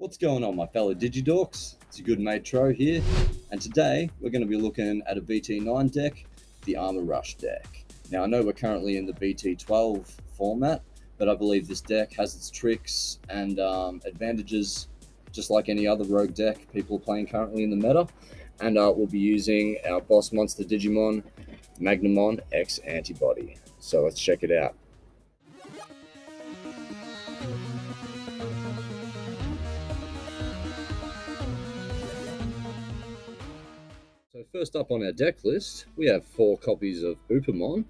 What's going on, my fellow Digidorks? It's your good mate Tro here, and today we're going to be looking at a BT9 deck, the Armor Rush deck. Now, I know we're currently in the BT12 format, but I believe this deck has its tricks and advantages just like any other rogue deck people are playing currently in the meta. And we'll be using our boss monster Digimon, Magnamon X Antibody. So let's check it out. So first up on our deck list, we have 4 copies of Upamon.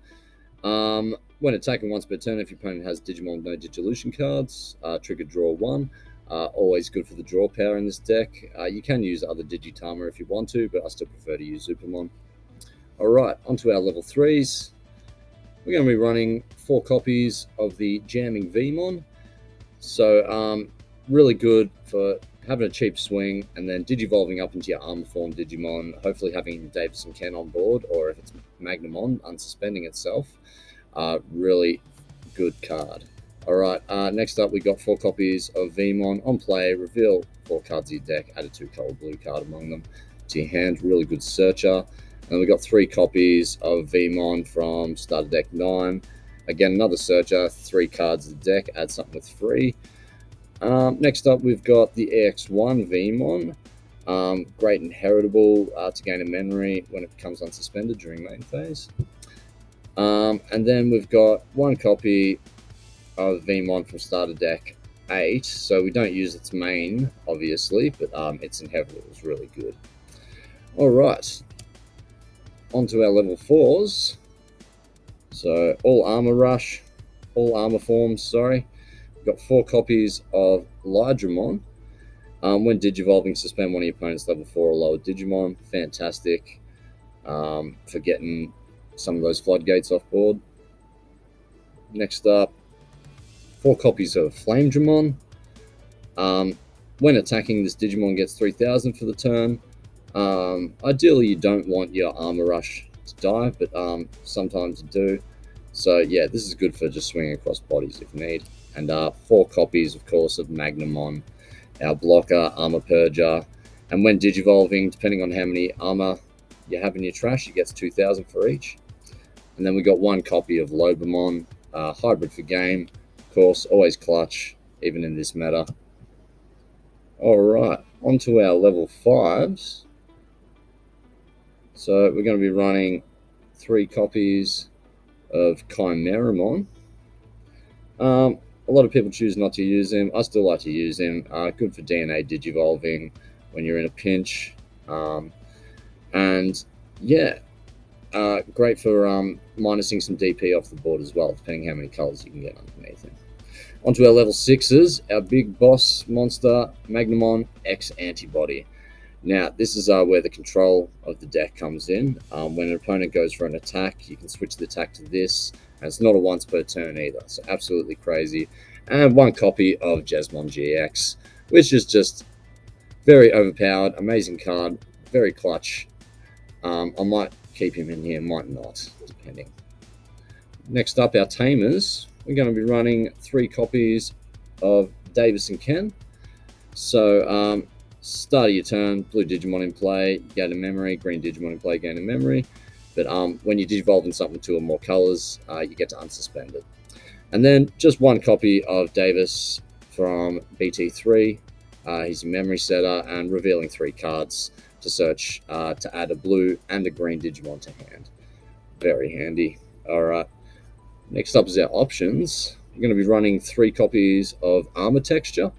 When attacking once per turn, if your opponent has Digimon with no Digivolution cards, trigger draw 1. Always good for the draw power in this deck. You can use other Digitama if you want to, but I still prefer to use Upamon. Alright, onto our level 3s. We're going to be running 4 copies of the Jamming Vmon. So, really good for having a cheap swing and then digivolving up into your armor form Digimon, hopefully having Davis and Ken on board, or if it's Magnamon unsuspending itself. Really good card. Alright, next up we got 4 copies of Vmon. On play, reveal 4 cards of your deck, add a 2-color blue card among them to your hand. Really good searcher. And we got 3 copies of Vmon from starter deck 9. Again, another searcher, 3 cards of the deck, add something with free. Next up, we've got the EX1 Vmon. Great and heritable to gain a memory when it becomes unsuspended during main phase. And then we've got 1 copy of Vmon from starter deck 8. So we don't use its main, obviously, but its inheritable is really good. Alright, on to our level 4s. So all armor rush, all armor forms, sorry. Got 4 copies of Lydramon. When digivolving, suspend one of your opponent's level 4 or lower Digimon. Fantastic for getting some of those floodgates off board. Next up, 4 copies of Flamedramon. When attacking, this Digimon gets 3000 for the turn. Ideally, you don't want your armor rush to die, but sometimes you do. So yeah, this is good for just swinging across bodies if need. And 4 copies, of course, of Magnamon, our blocker, armor purger. And when digivolving, depending on how many armor you have in your trash, it gets 2000 for each. And then we got 1 copy of Lobamon, hybrid for game. Of course, always clutch, even in this meta. Alright, on to our level 5s. So we're going to be running 3 copies of Chimeramon. A lot of people choose not to use him. I still like to use him. Good for DNA digivolving when you're in a pinch. And yeah, great for minusing some DP off the board as well, depending how many colors you can get underneath him. Onto our level 6s, our big boss monster, Magnamon X Antibody. Now, this is where the control of the deck comes in. When an opponent goes for an attack, you can switch the attack to this. And it's not a once per turn either, so absolutely crazy. And 1 copy of Jesmon GX, which is just very overpowered, amazing card, very clutch. I might keep him in here, might not, depending. Next up, our Tamers. We're going to be running 3 copies of Davis and Ken. So, start of your turn, blue Digimon in play, gain a memory, green Digimon in play, gain a memory. But when you digivolve in something 2 or more colors, you get to unsuspend it. And then just 1 copy of Davis from BT3. He's a memory setter and revealing 3 cards to search to add a blue and a green Digimon to hand. Very handy. Alright, next up is our options. We're going to be running 3 copies of Armor Texture.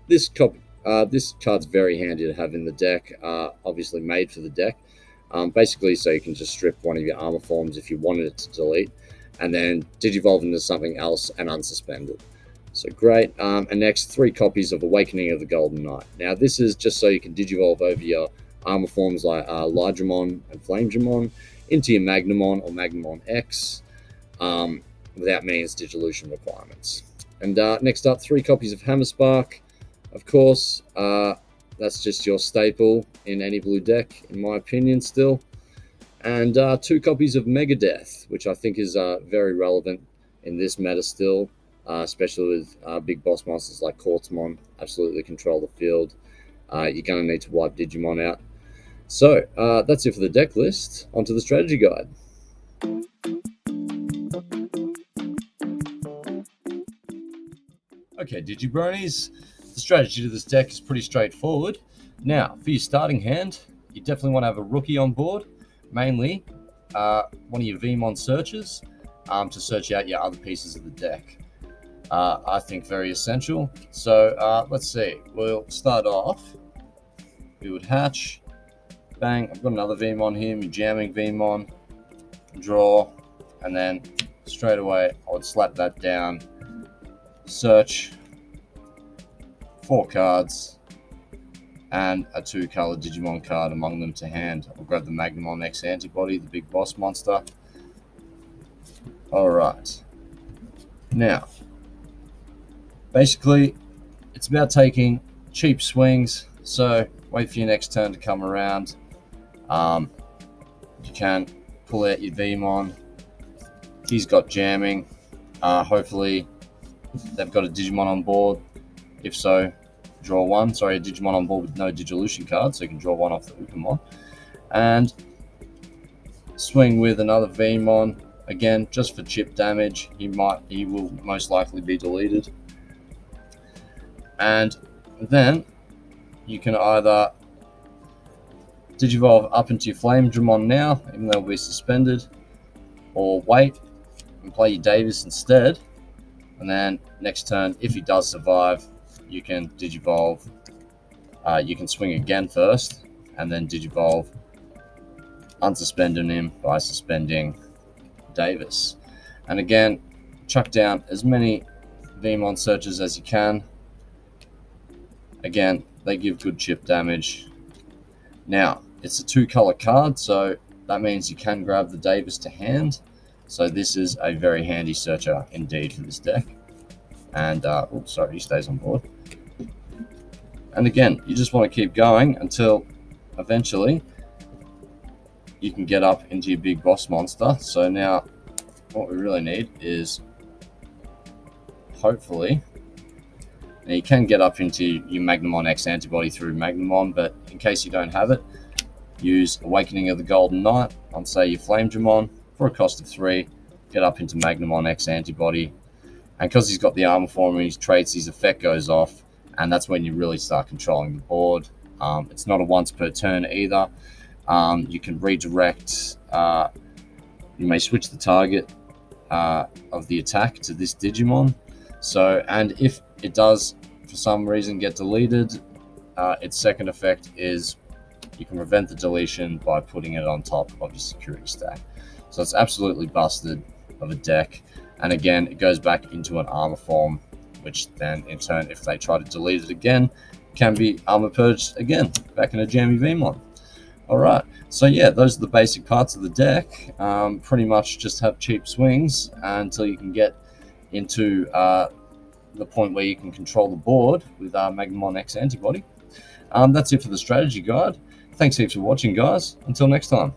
This card's very handy to have in the deck, obviously made for the deck. Basically, so you can just strip one of your armor forms if you wanted it to delete, and then digivolve into something else and unsuspend it. So great. And next, 3 copies of Awakening of the Golden Knight. Now, this is just so you can digivolve over your armor forms like Lydramon and Flamedramon into your Magnamon or Magnamon X without meeting its Digivolution requirements. And next up, 3 copies of Hammerspark. Of course, that's just your staple in any blue deck, in my opinion, still. And 2 copies of Megadeth, which I think is very relevant in this meta still. especially with big boss monsters like Cortamon. Absolutely control the field. You're going to need to wipe Digimon out. So that's it for the deck list. Onto the strategy guide. Okay, Digibronies, the strategy to this deck is pretty straightforward. Now, for your starting hand, you definitely want to have a rookie on board, mainly one of your Vmon searches to search out your other pieces of the deck. I think very essential. So let's see, we'll start off. We would hatch, bang, I've got another Vmon here, my jamming Vmon, draw, and then straight away I would slap that down, search 4 cards and a 2-color Digimon card among them to hand. I'll grab the Magnamon X Antibody, the big boss monster. Alright. Now, basically, it's about taking cheap swings, so wait for your next turn to come around. You can pull out your Vmon. He's got jamming. Hopefully, they've got a Digimon on board. If so, draw one. Sorry, a Digimon on board with no Digilution card, so you can draw one off the Upamon. And swing with another Vmon. Again, just for chip damage. He will most likely be deleted. And then you can either Digivolve up into your Flamedramon now, even though it'll be suspended, or wait and play your Davis instead. And then next turn, if he does survive, you can Digivolve. You can swing again first, and then Digivolve, unsuspending him by suspending Davis. And again, chuck down as many Vmon searches as you can. Again, they give good chip damage. Now, it's a 2-color card, so that means you can grab the Davis to hand. So this is a very handy searcher indeed for this deck. And, sorry, he stays on board. And again, you just want to keep going until eventually you can get up into your big boss monster. So now what we really need is, hopefully, now you can get up into your Magnamon X Antibody through Magnamon, but in case you don't have it, use Awakening of the Golden Knight on, say, your Flamedramon for a cost of 3. Get up into Magnamon X Antibody. And because he's got the armor form and his traits, his effect goes off, and that's when you really start controlling the board. It's not a once per turn either. You can redirect, you may switch the target of the attack to this Digimon. So, and if it does for some reason get deleted, its second effect is you can prevent the deletion by putting it on top of your security stack. So it's absolutely busted of a deck. And again, it goes back into an armor form, which then in turn, if they try to delete it again, can be armor purged again, back in a jammy Vmon. Alright, so yeah, those are the basic parts of the deck. Pretty much just have cheap swings until you can get into the point where you can control the board with Magnamon X Antibody. That's it for the strategy guide. Thanks heaps for watching, guys. Until next time.